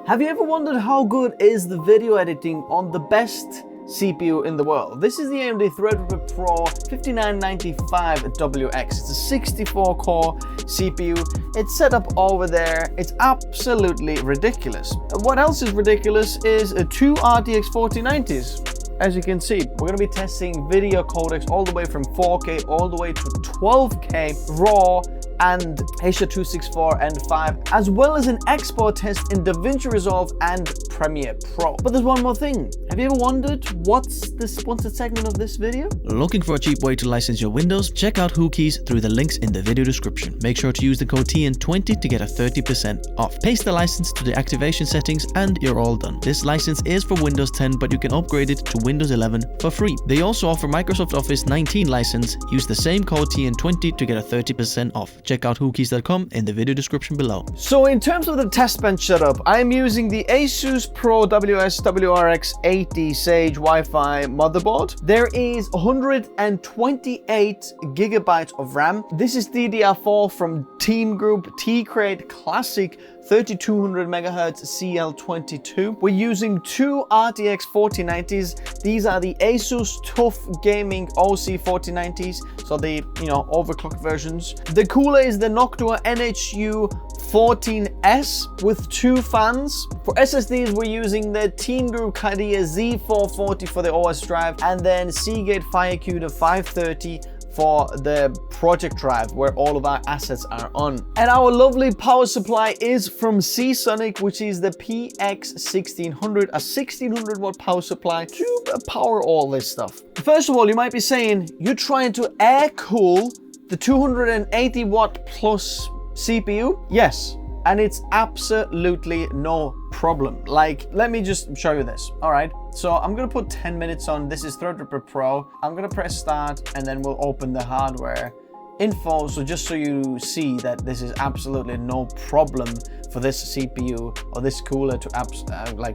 Have you ever wondered how good is the video editing on the best CPU in the world? This is the AMD Threadripper Pro 5995WX. It's a 64 core CPU. It's set up over there. It's absolutely ridiculous. And what else is ridiculous is two RTX 4090s. As you can see, we're going to be testing video codecs all the way from 4K all the way to 12K RAW and H.264 and 5, as well as an export test in DaVinci Resolve and Premiere Pro. But there's one more thing. Have you ever wondered what's the sponsored segment of this video? Looking for a cheap way to license your Windows? Check out Whokeys through the links in the video description. Make sure to use the code TN20 to get a 30% off. Paste the license to the activation settings and you're all done. This license is for Windows 10, but you can upgrade it to Windows 11 for free. They also offer Microsoft Office 19 license. Use the same code TN20 to get a 30% off. Check out whokeys.com in the video description below. So in terms of the test bench setup, I am using the Asus Pro WS-WRX 80 Sage Wi-Fi motherboard. There is 128 gigabytes of RAM. This is DDR4 from Team Group T-Crate Classic 3200 MHz CL22. We're using two RTX 4090s. These are the Asus TUF Gaming OC 4090s, so the overclocked versions. The cooler is the Noctua NHU 14S with two fans. For SSDs, we're using the Team Group Kadia Z440 for the OS drive, and then Seagate FireQ the 530 for the project drive where all of our assets are on. And our lovely power supply is from Seasonic, which is the PX1600, a 1600 watt power supply to power all this stuff. First of all, you might be saying, you're trying to air cool the 280 watt plus CPU? Yes, and it's absolutely no problem. Like, let me just show you this. All right, so I'm gonna put 10 minutes on. This is Threadripper Pro. I'm gonna press start and then we'll open the hardware info. So just so you see that this is absolutely no problem for this CPU or this cooler to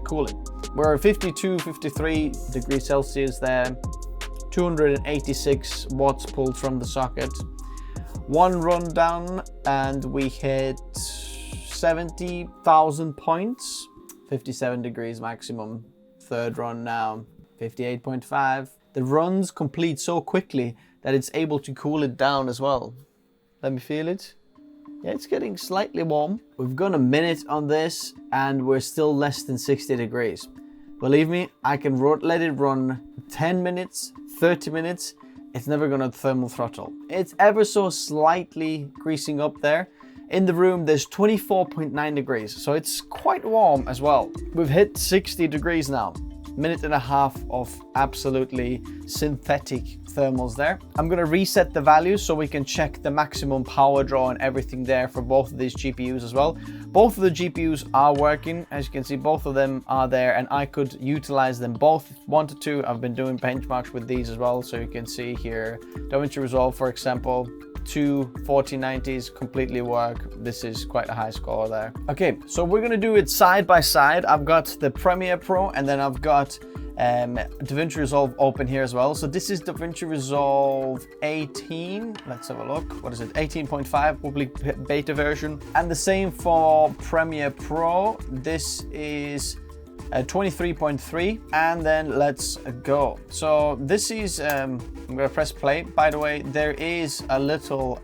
cool it. We're at 52, 53 degrees Celsius there. 286 watts pulled from the socket. One run down and we hit 70,000 points. 57 degrees maximum. Third run now, 58.5. The runs complete so quickly that it's able to cool it down as well. Let me feel it. Yeah, it's getting slightly warm. We've gone a minute on this and we're still less than 60 degrees. Believe me, I can let it run 10 minutes, 30 minutes. It's never gonna thermal throttle. It's ever so slightly greasing up there. In the room, there's 24.9 degrees, so it's quite warm as well. We've hit 60 degrees now. Minute and a half of absolutely synthetic thermals there. I'm gonna reset the values so we can check the maximum power draw and everything there for both of these GPUs as well. Both of the GPUs are working. As you can see, both of them are there and I could utilize them both if I wanted to. I've been doing benchmarks with these as well. So you can see here, DaVinci Resolve, for example, two 4090s completely work. This is quite a high score there. Okay, so we're gonna do it side by side. I've got the Premiere Pro and then I've got DaVinci Resolve open here as well. So this is DaVinci Resolve 18. Let's have a look. What is it? 18.5 public beta version. And the same for Premiere Pro. This is 23.3, and then let's go. So this is I'm gonna press play. By the way, there is a little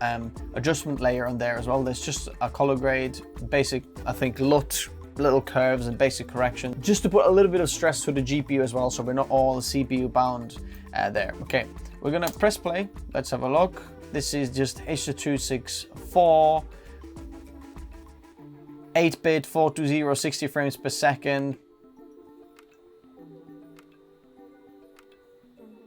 adjustment layer on there as well. There's just a color grade, basic, I think, LUT, little curves and basic correction, just to put a little bit of stress to the GPU as well, so we're not all CPU bound there. Okay, we're gonna press play. Let's have a look. This is just H.264 8-bit 420 60 frames per second.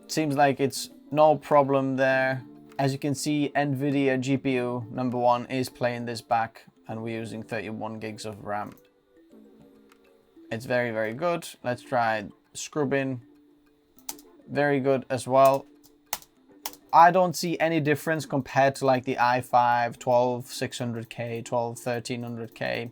Seems like it's no problem there. As you can see, NVIDIA GPU number one is playing this back and we're using 31 gigs of RAM. It's very, very good. Let's try scrubbing. Very good as well. I don't see any difference compared to like the i5 12600K, 1300K.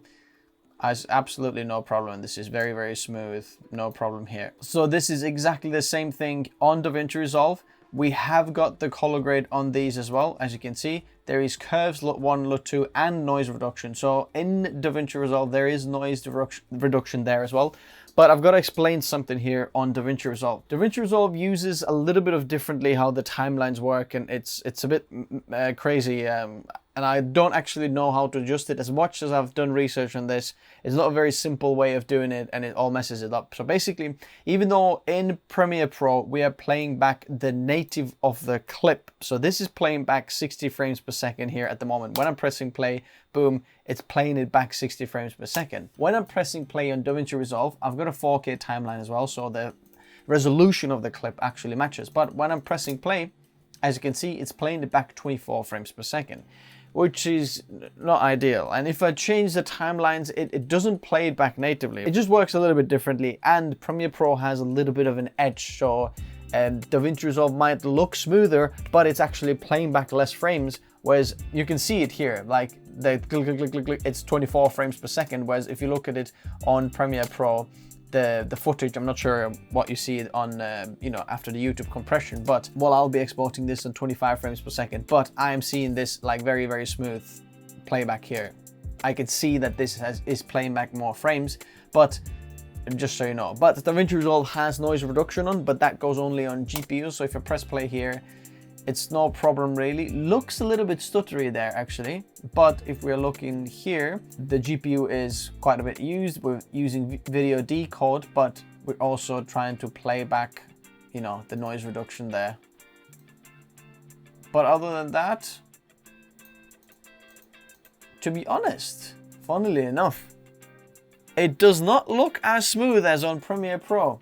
Has absolutely no problem. This is very, very smooth. No problem here. So this is exactly the same thing on DaVinci Resolve. We have got the color grade on these as well. As you can see, there is curves LUT1, LUT2, and noise reduction. So in DaVinci Resolve, there is noise reduction there as well. But I've got to explain something here on DaVinci Resolve. DaVinci Resolve uses a little bit of differently how the timelines work, and it's a bit crazy. And I don't actually know how to adjust it. As much as I've done research on this, it's not a very simple way of doing it, and it all messes it up. So basically, even though in Premiere Pro, we are playing back the native of the clip. So this is playing back 60 frames per second here at the moment. When I'm pressing play, boom, it's playing it back 60 frames per second. When I'm pressing play on DaVinci Resolve, I've got a 4K timeline as well, so the resolution of the clip actually matches. But when I'm pressing play, as you can see, it's playing it back 24 frames per second, which is not ideal. And if I change the timelines, it doesn't play it back natively. It just works a little bit differently, and Premiere Pro has a little bit of an edge. So DaVinci Resolve might look smoother, but it's actually playing back less frames, whereas you can see it here, like the click, click, click, click, click, it's 24 frames per second, whereas if you look at it on Premiere Pro, the footage, I'm not sure what you see on, you know, after the YouTube compression, but well, I'll be exporting this on 25 frames per second, but I am seeing this like very, very smooth playback here. I can see that this is playing back more frames, but just so you know. But DaVinci Resolve has noise reduction on, but that goes only on GPU. So if I press play here, it's no problem really. Looks a little bit stuttery there actually, but if we're looking here, the GPU is quite a bit used. We're using video decode, but we're also trying to play back, you know, the noise reduction there. But other than that, to be honest, funnily enough, it does not look as smooth as on Premiere Pro.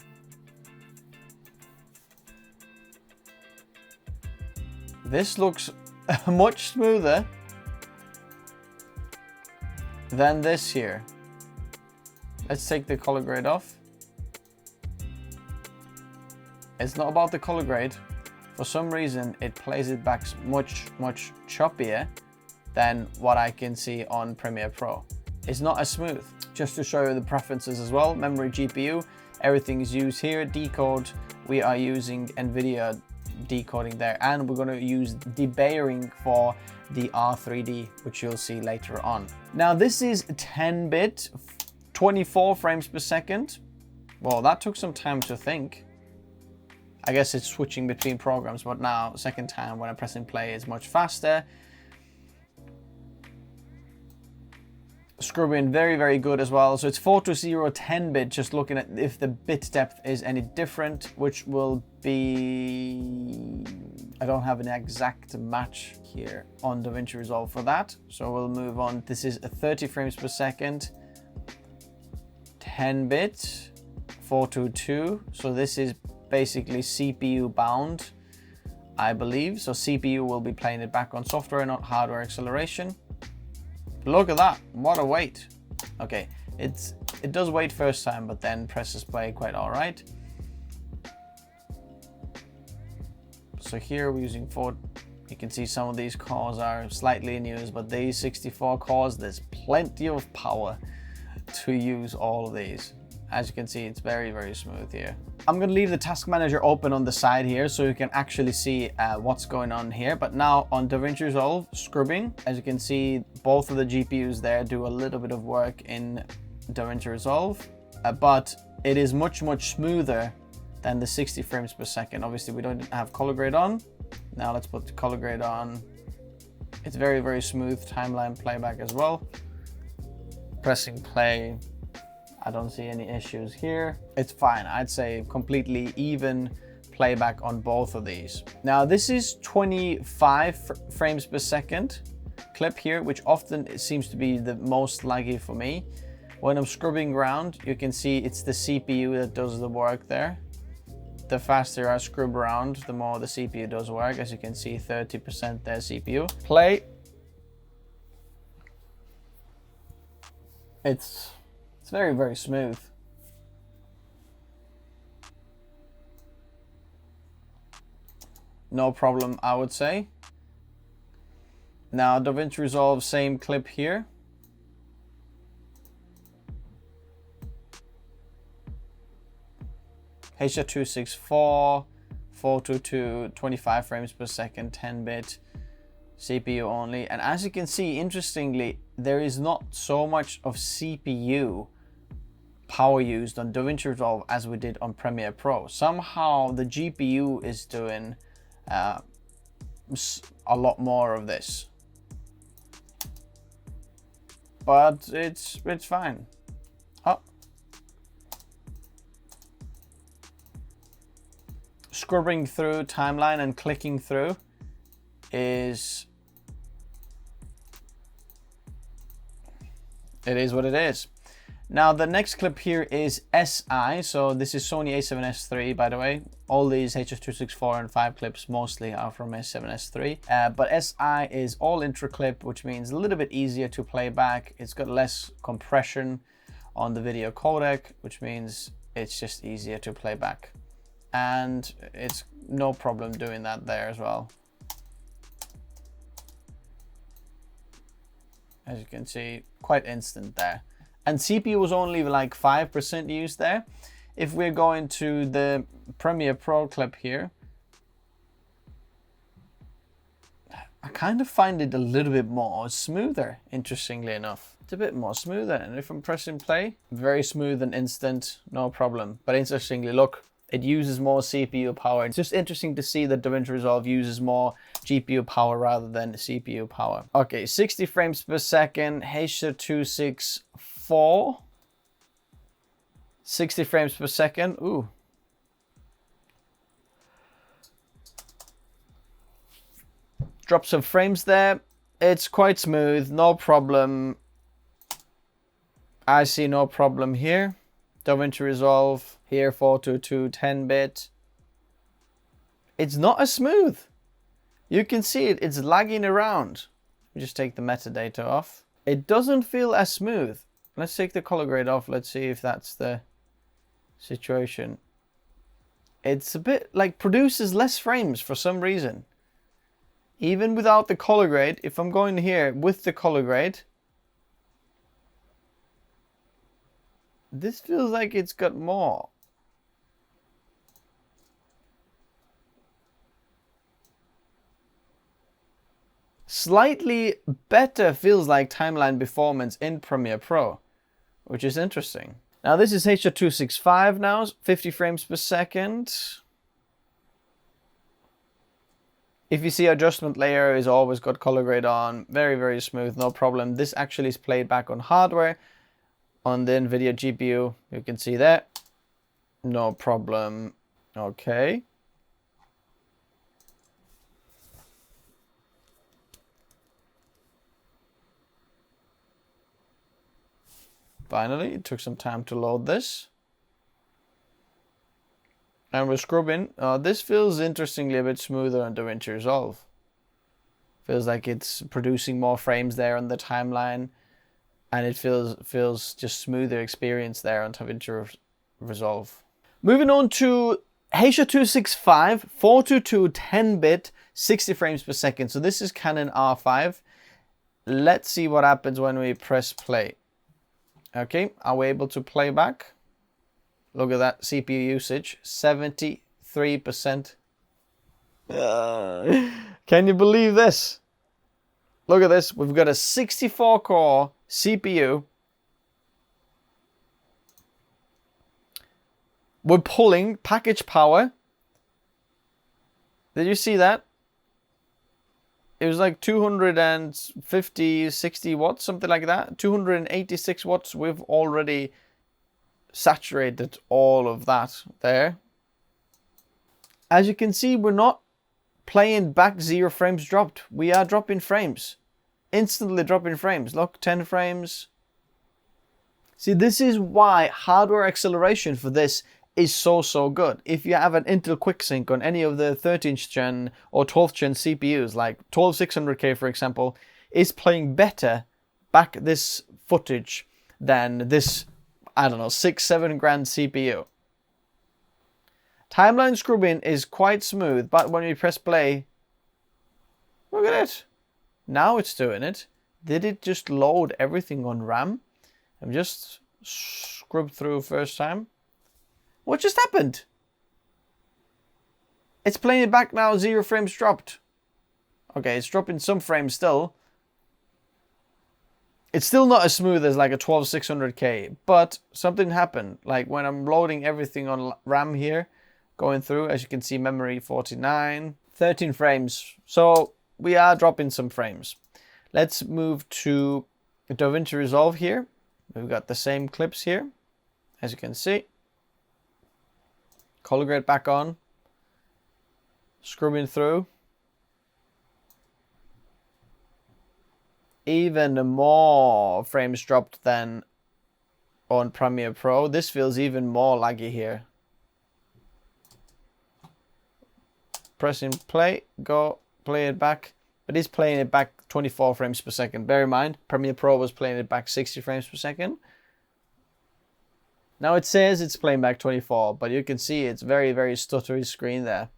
This looks much smoother than this here. Let's take the color grade off. It's not about the color grade. For some reason, it plays it back much choppier than what I can see on Premiere Pro. It's not as smooth. Just to show you the preferences as well, memory, GPU, everything is used here. Decode, we are using NVIDIA decoding there, and we're going to use debayering for the R3D, which you'll see later on. Now this is 10-bit, 24 frames per second. Well, that took some time to think. I guess it's switching between programs, but now second time when I'm pressing play is much faster. Scrubbing very good as well. So it's 420 10-bit, just looking at if the bit depth is any different, which will be, I don't have an exact match here on DaVinci Resolve for that, so we'll move on. This is a 30 frames per second, 10-bit, 422. So this is basically CPU bound, I believe. So CPU will be playing it back on software, not hardware acceleration. Look at that, what a wait. Okay, it does wait first time, but then presses play quite all right. So here we're using 4, you can see some of these cores are slightly in use, but these 64 cores, there's plenty of power to use all of these. As you can see, it's very smooth here. I'm gonna leave the task manager open on the side here so you can actually see what's going on here. But now on DaVinci Resolve, scrubbing, as you can see, both of the GPUs there do a little bit of work in DaVinci Resolve, but it is much smoother than the 60 frames per second. Obviously, we don't have color grade on. Now let's put the color grade on. It's very smooth timeline playback as well. Pressing play, I don't see any issues here. It's fine. I'd say completely even playback on both of these. Now this is 25 frames per second clip here, which often seems to be the most laggy for me. When I'm scrubbing around, you can see it's the CPU that does the work there. The faster I scrub around, the more the CPU does work. As you can see, 30% there CPU. Play. It's very smooth. No problem, I would say. Now DaVinci Resolve, same clip here. H.264, 422, 25 frames per second, 10-bit. CPU only. And as you can see, interestingly, there is not so much of CPU power used on DaVinci Resolve as we did on Premiere Pro. Somehow the GPU is doing a lot more of this, but it's fine. Oh, scrubbing through timeline and clicking through is what it is. Now the next clip here is SI. So this is Sony a7S III, by the way. All these HS264 and 5 clips mostly are from a7S III. But SI is all intra clip, which means a little bit easier to play back. It's got less compression on the video codec, which means it's just easier to play back. And it's no problem doing that there as well. As you can see, quite instant there. And CPU was only like 5% used there. If we're going to the Premiere Pro clip here, I kind of find it a little bit more smoother, interestingly enough. It's a bit more smoother. And if I'm pressing play, very smooth and instant, no problem. But interestingly, look, it uses more CPU power. It's just interesting to see that DaVinci Resolve uses more GPU power rather than CPU power. Okay, 60 frames per second, H.264. 60 frames per second, ooh. Drop some frames there. It's quite smooth, no problem. I see no problem here. DaVinci Resolve here, 422 10-bit. It's not as smooth. You can see it, it's lagging around. Let me just take the metadata off. It doesn't feel as smooth. Let's take the color grade off. Let's see if that's the situation. It's a bit like produces less frames for some reason. Even without the color grade, if I'm going here with the color grade, this feels like it's got more. Slightly better feels like timeline performance in Premiere Pro, which is interesting. Now this is H.265 now, 50 frames per second. If you see adjustment layer is always got color grade on, very, very smooth, no problem. This actually is played back on hardware. On the NVIDIA GPU, you can see that. No problem. Okay. Finally, it took some time to load this. And we're scrubbing. This feels interestingly a bit smoother on DaVinci Resolve. Feels like it's producing more frames there on the timeline. And it feels just smoother experience there on DaVinci Resolve. Moving on to H.265, 422 10-bit, 60 frames per second. So this is Canon R5. Let's see what happens when we press play. Okay, are we able to play back? Look at that CPU usage, 73%. Can you believe this? Look at this, we've got a 64 core CPU. We're pulling package power. Did you see that? It was like 250, 60 watts, something like that. 286 watts. We've already saturated all of that there. As you can see, we're not playing back 0 frames dropped. We are dropping frames. Instantly dropping frames. Look, 10 frames. See, this is why hardware acceleration for this is so good. If you have an Intel QuickSync on any of the 13th gen or 12th gen CPUs, like 12600K for example, is playing better back this footage than this, I don't know, 6-7 grand CPU. Timeline scrubbing is quite smooth, but when you press play, look at it. Now it's doing it. Did it just load everything on RAM? I'm just scrubbed through first time. What just happened? It's playing it back now, 0 frames dropped. Okay, it's dropping some frames still. It's still not as smooth as like a 12600K, but something happened. Like when I'm loading everything on RAM here, going through, as you can see, memory 49, 13 frames. So we are dropping some frames. Let's move to DaVinci Resolve here. We've got the same clips here, as you can see. Color grade back on. Scrubbing through. Even more frames dropped than on Premiere Pro. This feels even more laggy here. Pressing play, go, play it back. But it's playing it back 24 frames per second. Bear in mind, Premiere Pro was playing it back 60 frames per second. Now it says it's playing back 24, but you can see it's very, very stuttery screen there.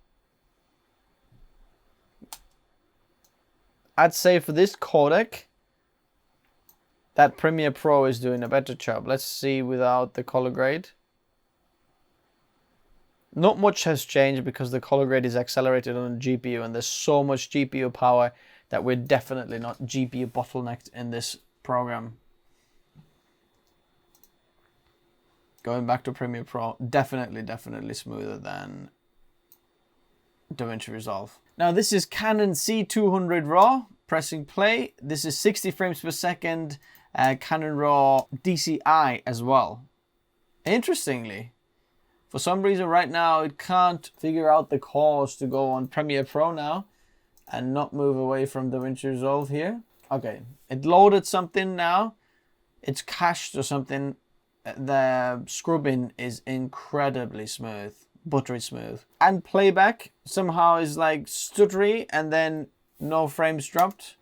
I'd say for this codec, that Premiere Pro is doing a better job. Let's see without the color grade. Not much has changed because the color grade is accelerated on the GPU and there's so much GPU power that we're definitely not GPU bottlenecked in this program. Going back to Premiere Pro, definitely smoother than DaVinci Resolve. Now this is Canon C200 RAW, pressing play. This is 60 frames per second, Canon RAW DCI as well. Interestingly, for some reason right now it can't figure out the cause to go on Premiere Pro now and not move away from DaVinci Resolve here. Okay, it loaded something now. It's cached or something. The scrubbing is incredibly smooth, buttery smooth. And playback somehow is like stuttery and then no frames dropped.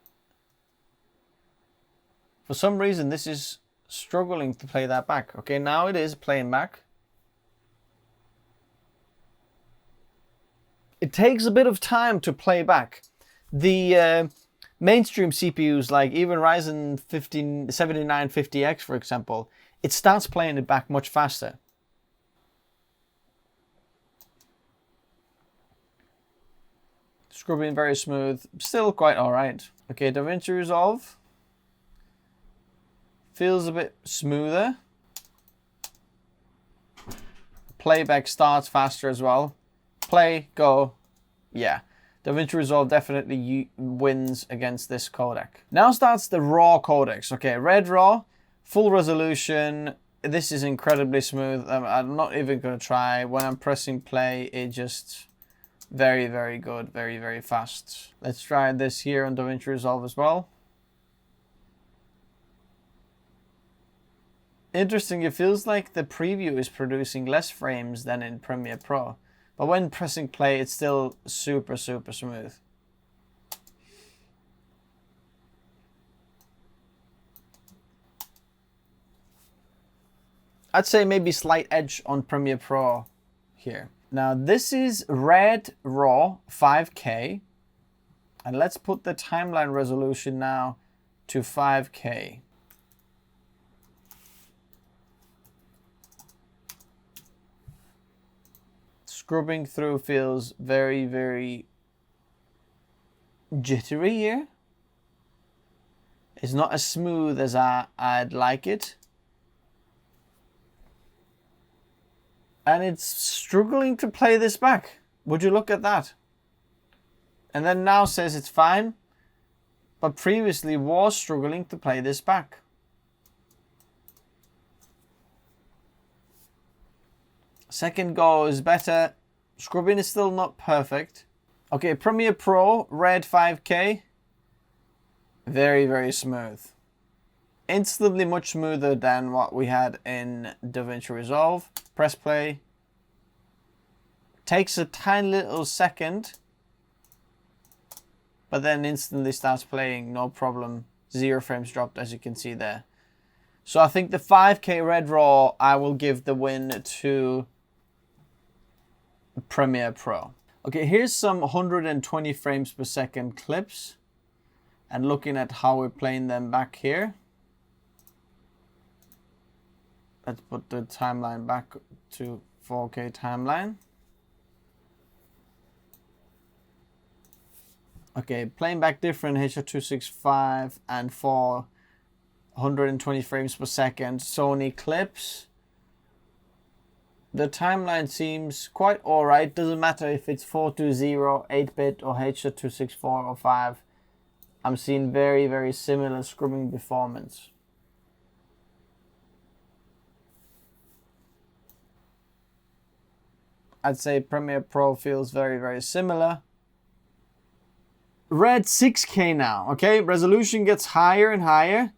For some reason this is struggling to play that back. Okay, now it is playing back. It takes a bit of time to play back. The mainstream CPUs, like even Ryzen 7950X, for example, it starts playing it back much faster. Scrubbing very smooth, still quite alright. Okay, DaVinci Resolve feels a bit smoother. Playback starts faster as well. Play, go, yeah. DaVinci Resolve definitely wins against this codec. Now starts the RAW codecs. Okay, Red RAW, full resolution. This is incredibly smooth. I'm not even gonna try. When I'm pressing play, it just very, very good, very, very fast. Let's try this here on DaVinci Resolve as well. Interesting, it feels like the preview is producing less frames than in Premiere Pro. But when pressing play, it's still super, super smooth. I'd say maybe slight edge on Premiere Pro here. Now this is Red RAW 5K. And let's put the timeline resolution now to 5K. Scrubbing through feels very, very jittery here. It's not as smooth as I'd like it. And it's struggling to play this back. Would you look at that? And then now says it's fine, but previously was struggling to play this back. Second go is better. Scrubbing is still not perfect. Okay, Premiere Pro, Red 5K. Very, very smooth. Instantly much smoother than what we had in DaVinci Resolve. Press play. Takes a tiny little second, but then instantly starts playing, no problem. 0 frames dropped, as you can see there. So I think the 5K Red RAW, I will give the win to Premiere Pro. Okay, here's some 120 frames per second clips and looking at how we're playing them back here. Let's put the timeline back to 4K timeline. Okay, playing back different H.265 and 420 frames per second Sony clips. The timeline seems quite alright. Doesn't matter if it's 420, 8-bit or H.264 or 5. I'm seeing very, very similar scrubbing performance. I'd say Premiere Pro feels very, very similar. Red 6K now, okay? Resolution gets higher and higher.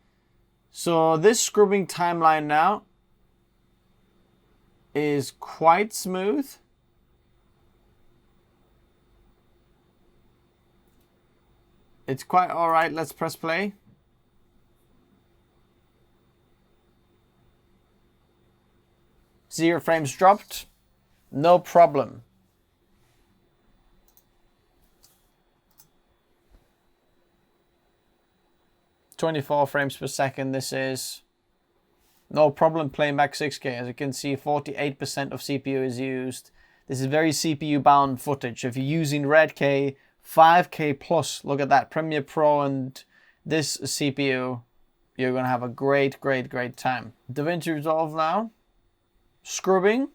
So this scrubbing timeline now is quite smooth. It's quite all right. Let's press play. Zero frames dropped. No problem. "24 frames per second this is. No problem playing back 6K. As you can see, 48% of CPU is used. This is very CPU bound footage. If you're using RedK, 5K plus, look at that. Premiere Pro and this CPU, you're going to have a great, great, great time. DaVinci Resolve now. Scrubbing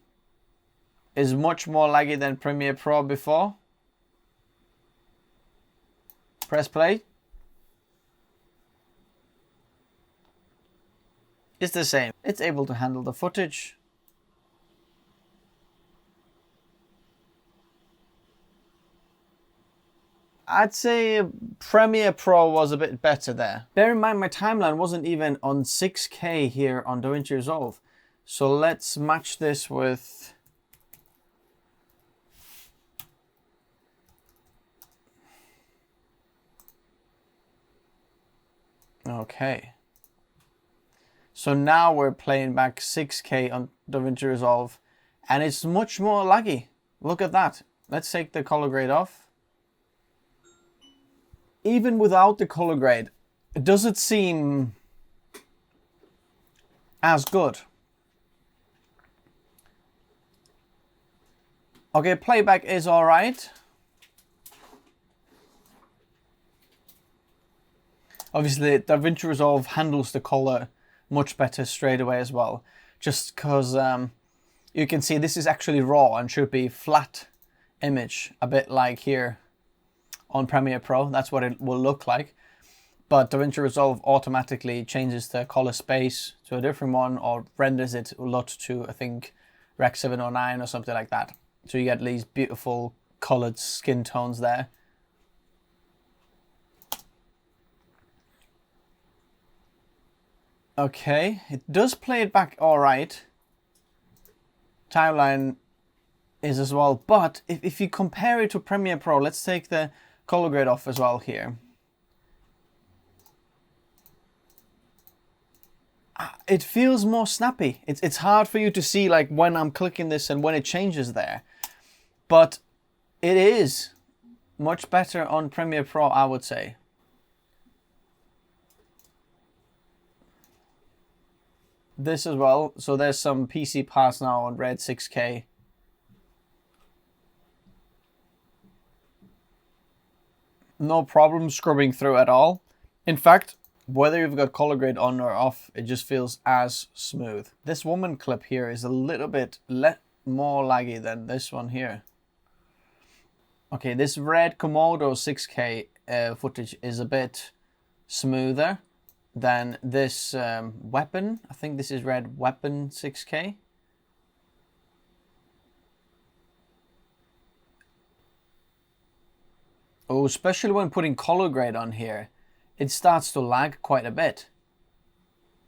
is much more laggy than Premiere Pro before. Press play. It's the same. It's able to handle the footage. I'd say Premiere Pro was a bit better there. Bear in mind my timeline wasn't even on 6K here on DaVinci Resolve. So let's match this with... Okay. So now we're playing back 6K on DaVinci Resolve and it's much more laggy. Look at that. Let's take the color grade off. Even without the color grade, does it seem as good? Okay, playback is all right. Obviously, DaVinci Resolve handles the color much better straight away as well. Just because you can see this is actually raw and should be flat image, a bit like here on Premiere Pro. That's what it will look like. But DaVinci Resolve automatically changes the color space to a different one or renders it LUT to, I think, Rec 709 or something like that. So you get these beautiful colored skin tones there. Okay, it does play it back all right. Timeline is as well, but if you compare it to Premiere Pro, let's take the color grade off as well here. It feels more snappy. It's hard for you to see like when I'm clicking this and when it changes there. But it is much better on Premiere Pro, I would say. This as well. So there's some PC parts now on Red 6K. No problem scrubbing through at all. In fact, whether you've got color grade on or off, it just feels as smooth. This woman clip here is a little bit more laggy than this one here. Okay, this Red Komodo 6K footage is a bit smoother than this weapon. I think this is Red Weapon 6K. Oh, especially when putting color grade on here, it starts to lag quite a bit.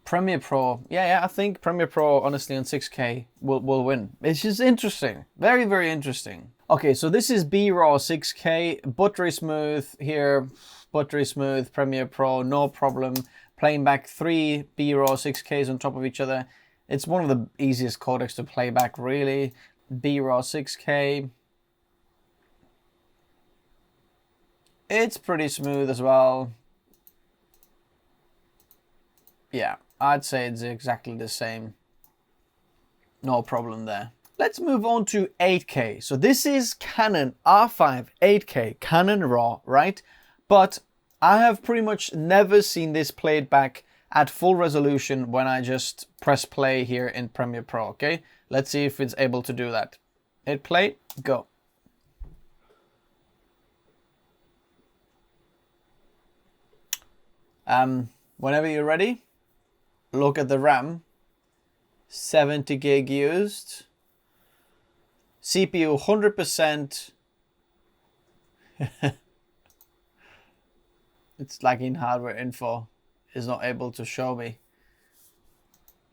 Premiere Pro, yeah, I think Premiere Pro, honestly, on 6K will win. It's just interesting. Very, very interesting. Okay, so this is BRAW 6K, buttery smooth here, buttery smooth, Premiere Pro, no problem. Playing back 3 BRAW 6Ks on top of each other. It's one of the easiest codecs to play back, really. BRAW 6K. It's pretty smooth as well. Yeah, I'd say it's exactly the same. No problem there. Let's move on to 8K. So this is Canon R5 8K, Canon RAW, right? But I have pretty much never seen this played back at full resolution when I just press play here in Premiere Pro, okay? Let's see if it's able to do that. Hit play, go. Whenever you're ready, look at the RAM. 70 gig used. CPU 100%. It's lagging hardware info. Is not able to show me.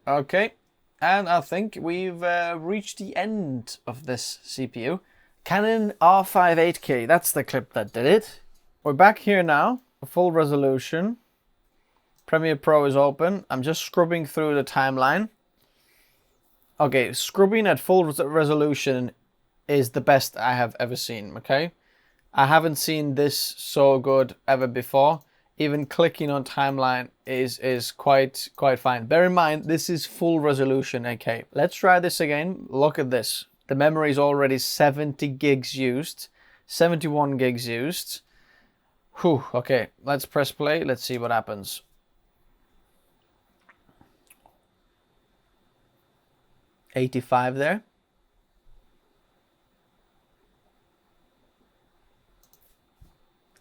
Okay, and I think we've reached the end of this CPU. Canon R5 8K, that's the clip that did it. We're back here now, full resolution. Premiere Pro is open. I'm just scrubbing through the timeline. Okay, scrubbing at full resolution is the best I have ever seen, okay? I haven't seen this so good ever before. Even clicking on timeline is quite fine. Bear in mind, this is full resolution, okay? Let's try this again. Look at this. The memory is already 70 gigs used, 71 gigs used. Whew, okay, let's press play. Let's see what happens. $85 there.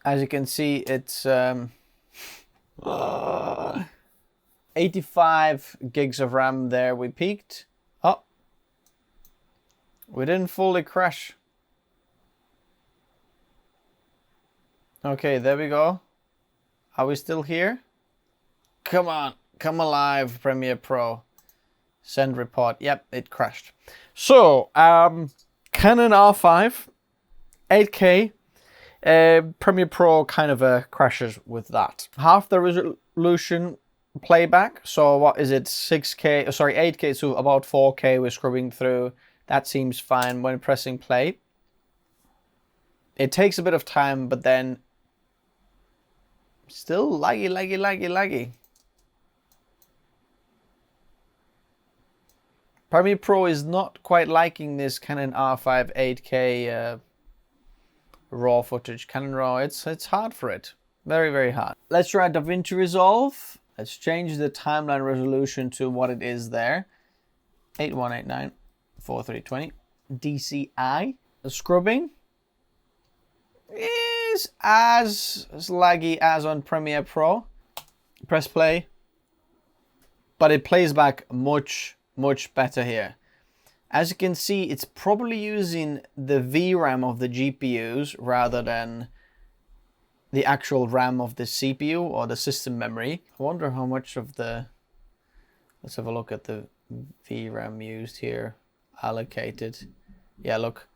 As you can see, it's 85 gigs of RAM there. We peaked. Oh, we didn't fully crash. Okay, there we go. Are we still here? Come on, come alive, Premiere Pro. Send report. Yep, it crashed. So, Canon R5, 8K. Premiere Pro kind of crashes with that. Half the resolution playback. So what is it? 6K, sorry, 8K to about 4K we're scrubbing through. That seems fine when pressing play. It takes a bit of time, but then still laggy. Premiere Pro is not quite liking this Canon R5 8K RAW footage. Canon RAW, it's hard for it. Very hard. Let's try DaVinci Resolve. Let's change the timeline resolution to what it is there. 8189 4320 DCI. The scrubbing is as laggy as on Premiere Pro. Press play. But it plays back much better here. As you can see, it's probably using the VRAM of the GPUs rather than the actual RAM of the CPU or the system memory. I wonder how much of the... Let's have a look at the VRAM used here. Allocated. Yeah, look.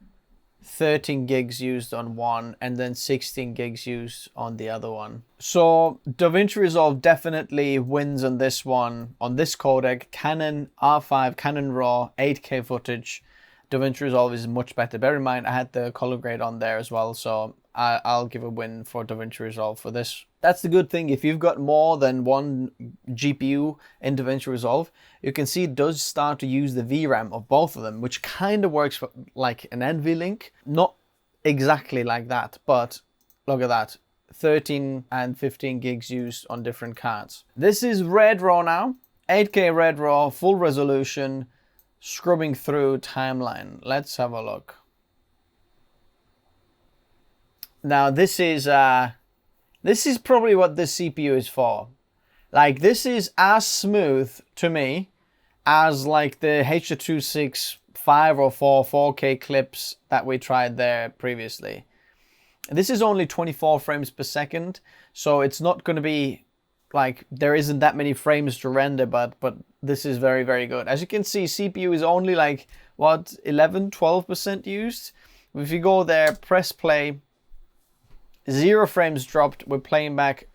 13 gigs used on one and then 16 gigs used on the other one. So DaVinci Resolve definitely wins on this one, on this codec. Canon R5, Canon RAW, 8K footage. DaVinci Resolve is much better. Bear in mind, I had the color grade on there as well, so I'll give a win for DaVinci Resolve for this. That's the good thing. If you've got more than one GPU in DaVinci Resolve, you can see it does start to use the VRAM of both of them, which kind of works like an NVLink. Not exactly like that, but look at that. 13 and 15 gigs used on different cards. This is Red RAW now. 8K Red RAW, full resolution, scrubbing through timeline. Let's have a look. Now this is probably what this CPU is for. Like, this is as smooth to me as like the H.265 or 4K clips that we tried there previously. This is only 24 frames per second, so it's not going to be like, there isn't that many frames to render, but this is very good. As you can see, CPU is only like, what, 11-12% used. If you go there, press play, 0 frames dropped. We're playing back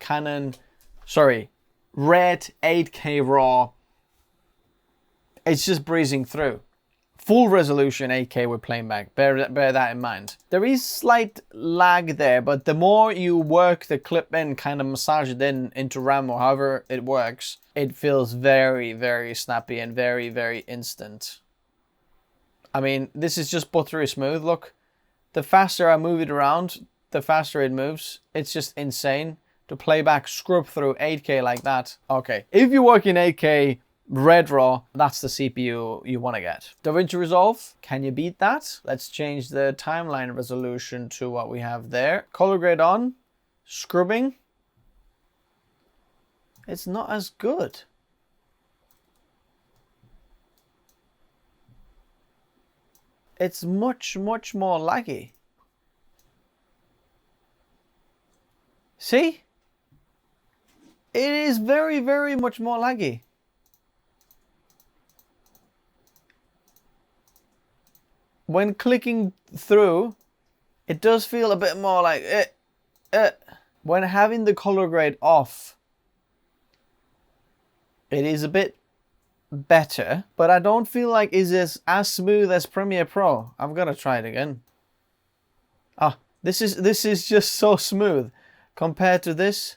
Red 8K RAW. It's just breezing through. Full resolution 8K we're playing back. Bear that in mind. There is slight lag there, but the more you work the clip in, kind of massage it into RAM or however it works, it feels very snappy and very instant. I mean, this is just buttery smooth. Look, the faster I move it around, the faster it moves. It's just insane to play back scrub through 8K like that. Okay, if you work in 8K Red RAW, that's the CPU you want to get. DaVinci Resolve, can you beat that? Let's change the timeline resolution to what we have there. Color grade on, scrubbing. It's not as good. It's much more laggy. See? It is very much more laggy. When clicking through, it does feel a bit more like When having the color grade off, it is a bit better, but I don't feel like it's as smooth as Premiere Pro. I'm gonna try it again. Ah, this is just so smooth compared to this.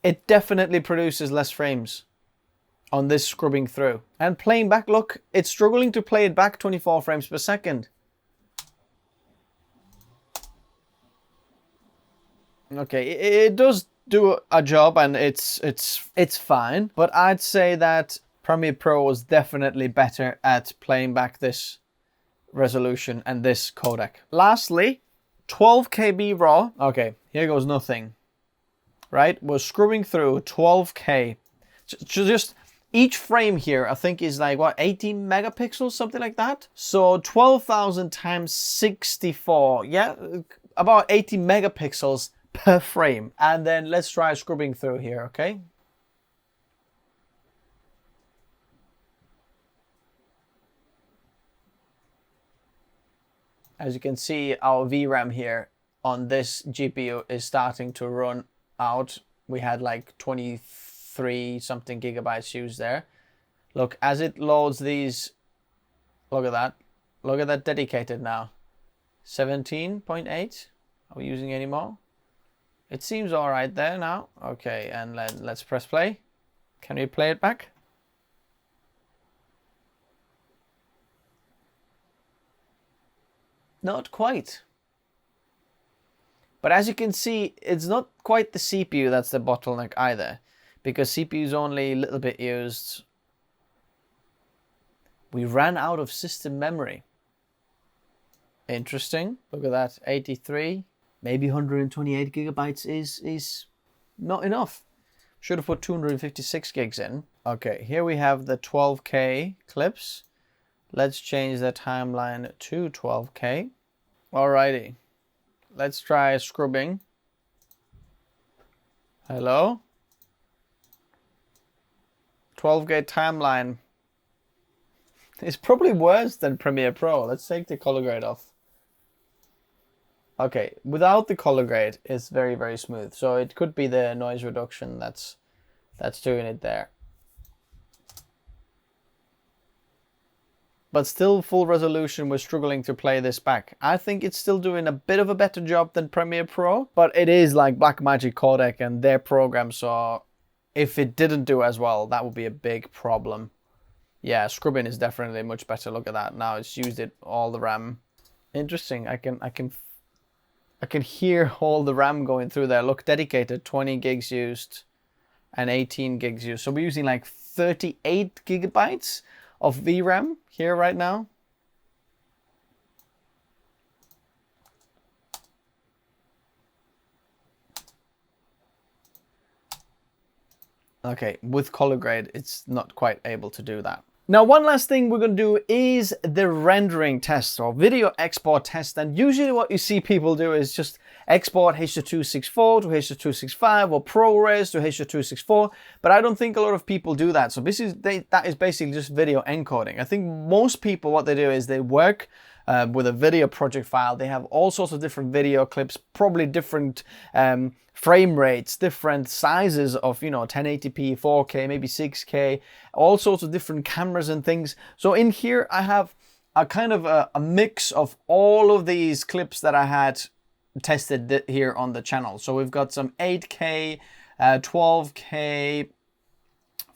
It definitely produces less frames on this scrubbing through. And playing back, look, it's struggling to play it back 24 frames per second. Okay, it does do a job, and it's fine, but I'd say that Premiere Pro was definitely better at playing back this resolution and this codec. Lastly, 12KB RAW. Okay, here goes nothing. Right, we're scrubbing through 12K. Just each frame here, I think, is like what, 18 megapixels, something like that. So 12,000 times 64, yeah, about 80 megapixels per frame. And then let's try scrubbing through here, okay? As you can see, our VRAM here on this GPU is starting to run out. We had like 23 something gigabytes used there. Look, as it loads these, look at that. Look at that dedicated now. 17.8. Are we using any more? It seems all right there now. Okay, and let's press play. Can we play it back? Not quite. But as you can see, it's not quite the CPU that's the bottleneck either, because CPU is only a little bit used. We ran out of system memory. Interesting. Look at that, 83. Maybe 128 gigabytes is not enough. Should have put 256 gigs in. Okay, here we have the 12K clips. Let's change the timeline to 12K. Alrighty. Let's try scrubbing. Hello? 12K timeline. It's probably worse than Premiere Pro. Let's take the color grade off. Okay, without the color grade, it's very smooth. So it could be the noise reduction that's doing it there. But still full resolution, we're struggling to play this back. I think it's still doing a bit of a better job than Premiere Pro, but it is like Blackmagic codec and their program, so if it didn't do as well, that would be a big problem. Yeah, scrubbing is definitely much better. Look at that. Now it's used all the RAM. Interesting. I can hear all the RAM going through there. Look, dedicated 20 gigs used and 18 gigs used. So we're using like 38 gigabytes of VRAM here right now. Okay, with color grade, it's not quite able to do that. Now, one last thing we're going to do is the rendering test or video export test. And usually what you see people do is just export H.264 to H.265 or ProRes to H.264. But I don't think a lot of people do that. So that is basically just video encoding. I think most people, what they do is they work with a video project file. They have all sorts of different video clips, probably different frame rates, different sizes of, 1080p, 4K, maybe 6K, all sorts of different cameras and things. So in here, I have a kind of a mix of all of these clips that I had tested here on the channel. So we've got some 8K, 12K,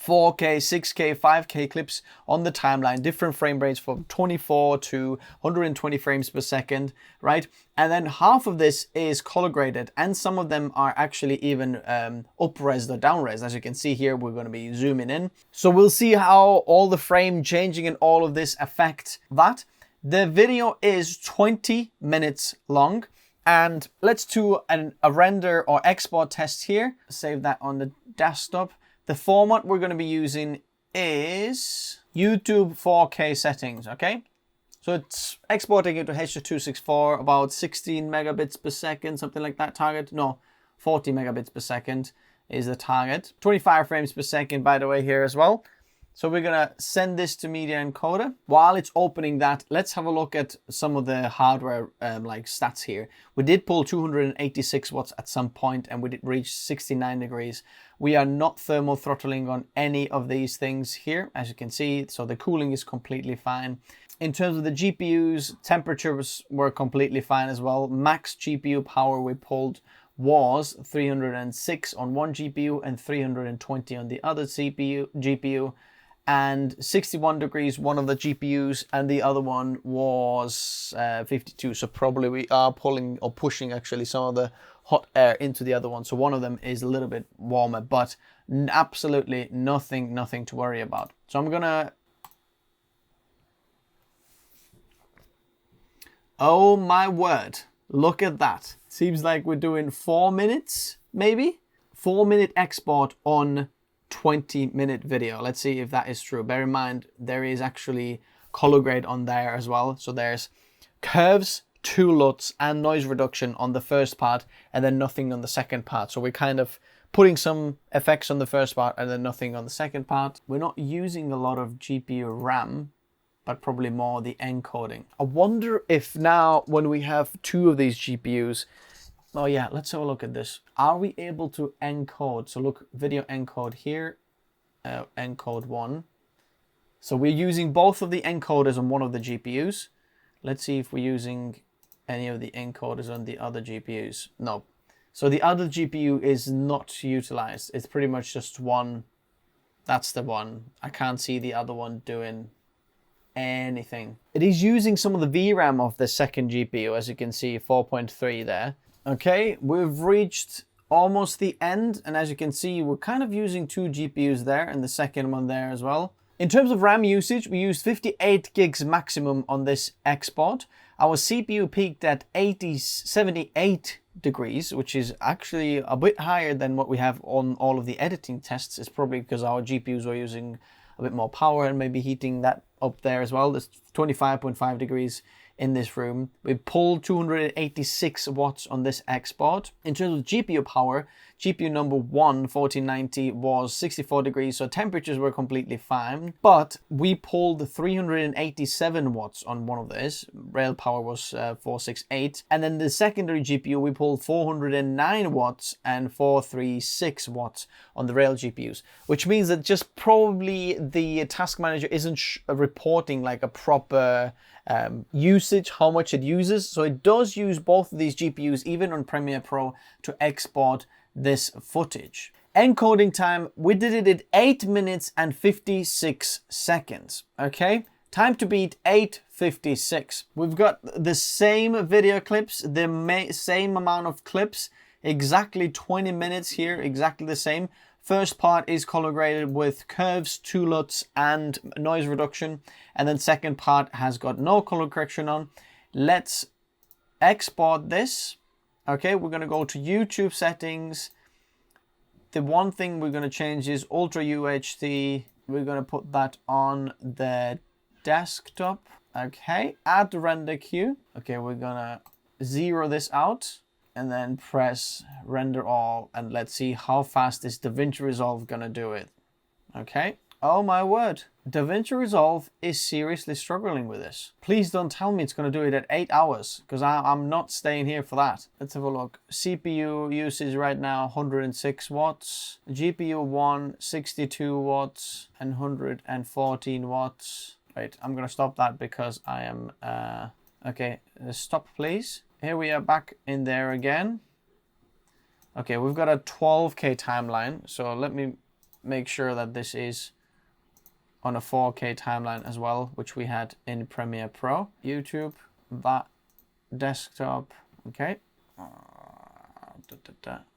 4K, 6K, 5K clips on the timeline, different frame rates from 24 to 120 frames per second, right? And then half of this is color graded, and some of them are actually even up-res or down-res. As you can see here, we're going to be zooming in. So we'll see how all the frame changing and all of this affect that. The video is 20 minutes long. And let's do a render or export test here. Save that on the desktop. The format we're going to be using is YouTube 4K settings, okay? So it's exporting it to H.264, about 16 megabits per second, something like that target. No, 40 megabits per second is the target. 25 frames per second, by the way, here as well. So we're gonna send this to Media Encoder. While it's opening that, let's have a look at some of the hardware like stats here. We did pull 286 watts at some point, and we did reach 69 degrees. We are not thermal throttling on any of these things here, as you can see. So the cooling is completely fine. In terms of the GPUs, temperatures were completely fine as well. Max GPU power we pulled was 306 on one GPU and 320 on the other GPU. And 61 degrees, one of the GPUs, and the other one was 52. So probably we are pulling or pushing actually some of the hot air into the other one. So one of them is a little bit warmer, but absolutely nothing to worry about. So I'm gonna, oh my word, look at that. Seems like we're doing 4 minutes, maybe? 4-minute export on 20-minute video. Let's see if that is true. Bear in mind, there is actually color grade on there as well. So there's curves, 2 LUTs, and noise reduction on the first part, and then nothing on the second part. So we're kind of putting some effects on the first part and then nothing on the second part. We're not using a lot of GPU RAM, but probably more the encoding. I wonder if now when we have 2 of these GPUs, oh yeah, let's have a look at this. Are we able to encode? So look, video encode here, encode 1. So we're using both of the encoders on one of the GPUs. Let's see if we're using any of the encoders on the other GPUs. No. So the other GPU is not utilized. It's pretty much just one. That's the one. I can't see the other one doing anything. It is using some of the VRAM of the second GPU, as you can see, 4.3 there. Okay, we've reached almost the end, and as you can see, we're kind of using 2 GPUs there and the second one there as well. In terms of RAM usage, we used 58 gigs maximum on this export. Our CPU peaked at 78 degrees, which is actually a bit higher than what we have on all of the editing tests. It's probably because our GPUs were using a bit more power and maybe heating that up there as well. There's 25.5 degrees in this room. We pulled 286 watts on this export. In terms of GPU power, GPU number 1, 1490, was 64 degrees, so temperatures were completely fine. But we pulled 387 watts on one of this. Rail power was 468. And then the secondary GPU, we pulled 409 watts and 436 watts on the rail GPUs, which means that just probably the task manager isn't reporting like a proper usage, how much it uses. So it does use both of these GPUs, even on Premiere Pro, to export this footage. Encoding time, we did it at 8 minutes and 56 seconds. Okay, time to beat 8:56. We've got the same video clips, the same amount of clips, exactly 20 minutes here, exactly the same. First part is color graded with curves, 2 LUTs, and noise reduction. And then second part has got no color correction on. Let's export this. Okay, we're going to go to YouTube settings. The one thing we're going to change is Ultra UHD. We're going to put that on the desktop. Okay, add the render queue. Okay, we're going to zero this out. And then press render all, and let's see how fast is DaVinci Resolve gonna do it. Okay. Oh my word. DaVinci Resolve is seriously struggling with this. Please don't tell me it's gonna do it at 8 hours, because I'm not staying here for that. Let's have a look. CPU usage right now, 106 watts. GPU 1, 62 watts and 114 watts. Wait, I'm gonna stop that because I am, okay, stop please. Here we are back in there again. Okay, we've got a 12K timeline. So let me make sure that this is on a 4K timeline as well, which we had in Premiere Pro. YouTube, that, desktop, okay.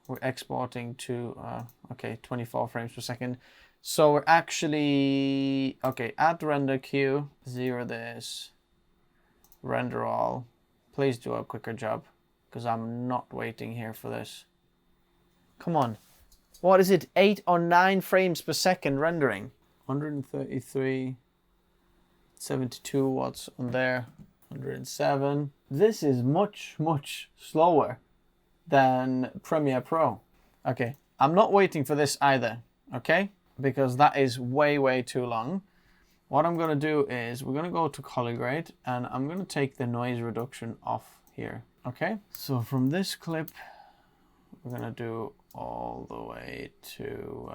We're exporting to, okay, 24 frames per second. So we're actually, okay, add render queue, 0 this, render all. Please do a quicker job, because I'm not waiting here for this. Come on. What is it? 8 or 9 frames per second rendering. 133, 72 watts on there, 107. This is much, much slower than Premiere Pro. Okay, I'm not waiting for this either, okay? Because that is way, way too long. What I'm gonna do is we're gonna go to color grade and I'm gonna take the noise reduction off here, okay? So from this clip, we're gonna do all the way to,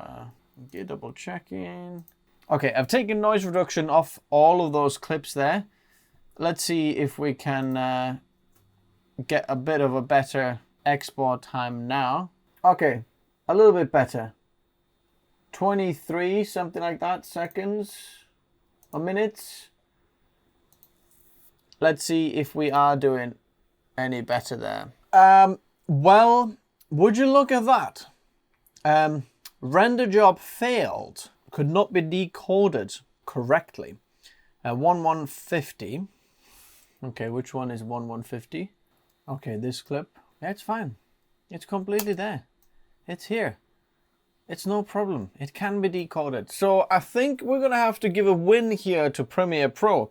double checking. Okay, I've taken noise reduction off all of those clips there. Let's see if we can get a bit of a better export time now. Okay, a little bit better. 23, something like that, seconds or minutes. Let's see if we are doing any better there. Well, would you look at that? Render job failed. Could not be decoded correctly. 1150. Okay, which one is 1150? Okay, this clip. Yeah, it's fine. It's completely there. It's here. It's no problem. It can be decoded. So I think we're gonna have to give a win here to Premiere Pro.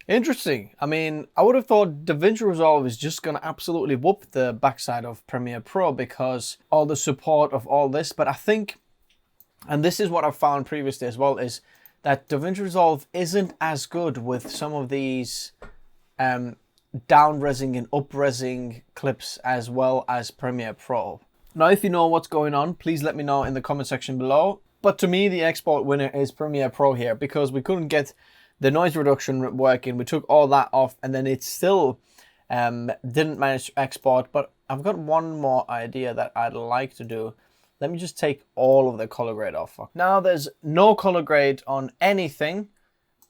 Interesting. I mean, I would have thought DaVinci Resolve is just gonna absolutely whoop the backside of Premiere Pro because all the support of all this, but I think, and this is what I've found previously as well, is that DaVinci Resolve isn't as good with some of these down-resing and up-resing clips as well as Premiere Pro. Now, if you know what's going on, please let me know in the comment section below. But to me, the export winner is Premiere Pro here because we couldn't get the noise reduction working. We took all that off and then it still didn't manage to export. But I've got one more idea that I'd like to do. Let me just take all of the color grade off. Now there's no color grade on anything.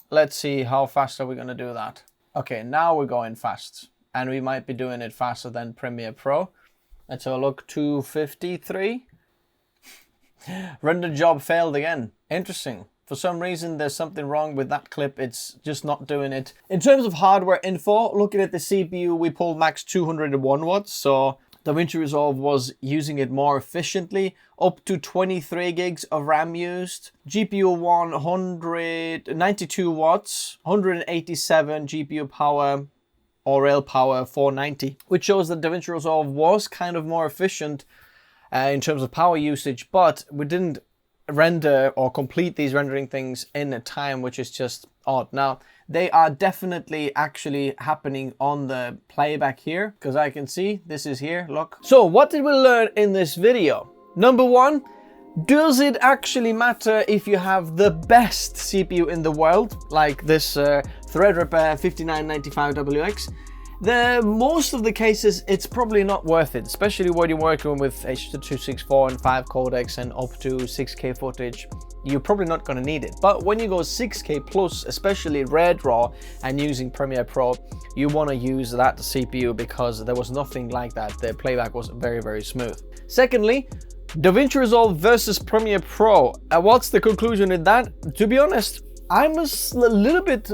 Let's see how fast are we going to do that. Okay, now we're going fast. And we might be doing it faster than Premiere Pro. Let's have a look, 253. Render job failed again. Interesting. For some reason, there's something wrong with that clip. It's just not doing it. In terms of hardware info, looking at the CPU, we pulled max 201 watts. So DaVinci Resolve was using it more efficiently. Up to 23 gigs of RAM used. GPU 192 watts, 187 GPU power, or rail power 490, which shows that DaVinci Resolve was kind of more efficient in terms of power usage, but we didn't render or complete these rendering things in a time which is just odd. Now, they are definitely actually happening on the playback here, because I can see this is here, look. So what did we learn in this video? Number one, does it actually matter if you have the best CPU in the world, like this Threadripper 5995WX? Most of the cases, it's probably not worth it, especially when you're working with H.264 and 5 codecs and up to 6K footage. You're probably not going to need it. But when you go 6K plus, especially RAW and using Premiere Pro, you want to use that CPU because there was nothing like that. The playback was very, very smooth. Secondly, DaVinci Resolve versus Premiere Pro. What's the conclusion in that? To be honest, I'm a little bit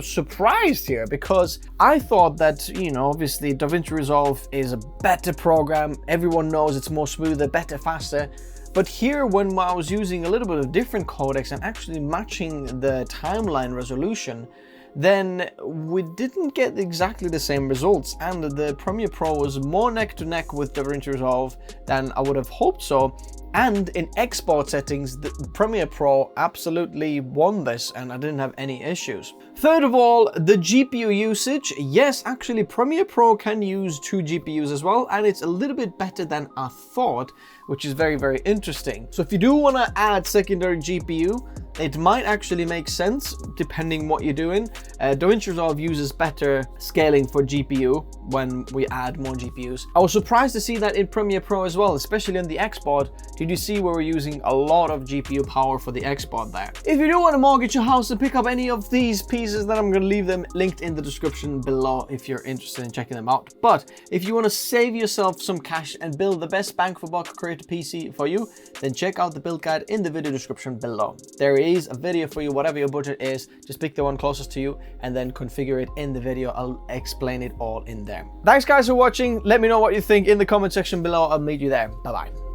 surprised here because I thought that, you know, obviously DaVinci Resolve is a better program. Everyone knows it's more smoother, better, faster. But here, when I was using a little bit of different codecs and actually matching the timeline resolution, then we didn't get exactly the same results, and the Premiere Pro was more neck to neck with DaVinci Resolve than I would have hoped so. And in export settings, the Premiere Pro absolutely won this and I didn't have any issues. Third of all, the GPU usage. Yes, actually Premiere Pro can use 2 GPUs as well, and it's a little bit better than I thought, which is very, very interesting. So if you do want to add secondary GPU, it might actually make sense depending what you're doing. DaVinci Resolve uses better scaling for GPU, when we add more GPUs. I was surprised to see that in Premiere Pro as well, especially on the export. Did you see where we're using a lot of GPU power for the export there? If you do want to mortgage your house and pick up any of these pieces, then I'm going to leave them linked in the description below if you're interested in checking them out. But if you want to save yourself some cash and build the best bang for buck creator PC for you, then check out the build guide in the video description below. There is a video for you, whatever your budget is. Just pick the one closest to you and then configure it in the video. I'll explain it all in there. Thanks guys for watching. Let me know what you think in the comment section below. I'll meet you there. Bye bye.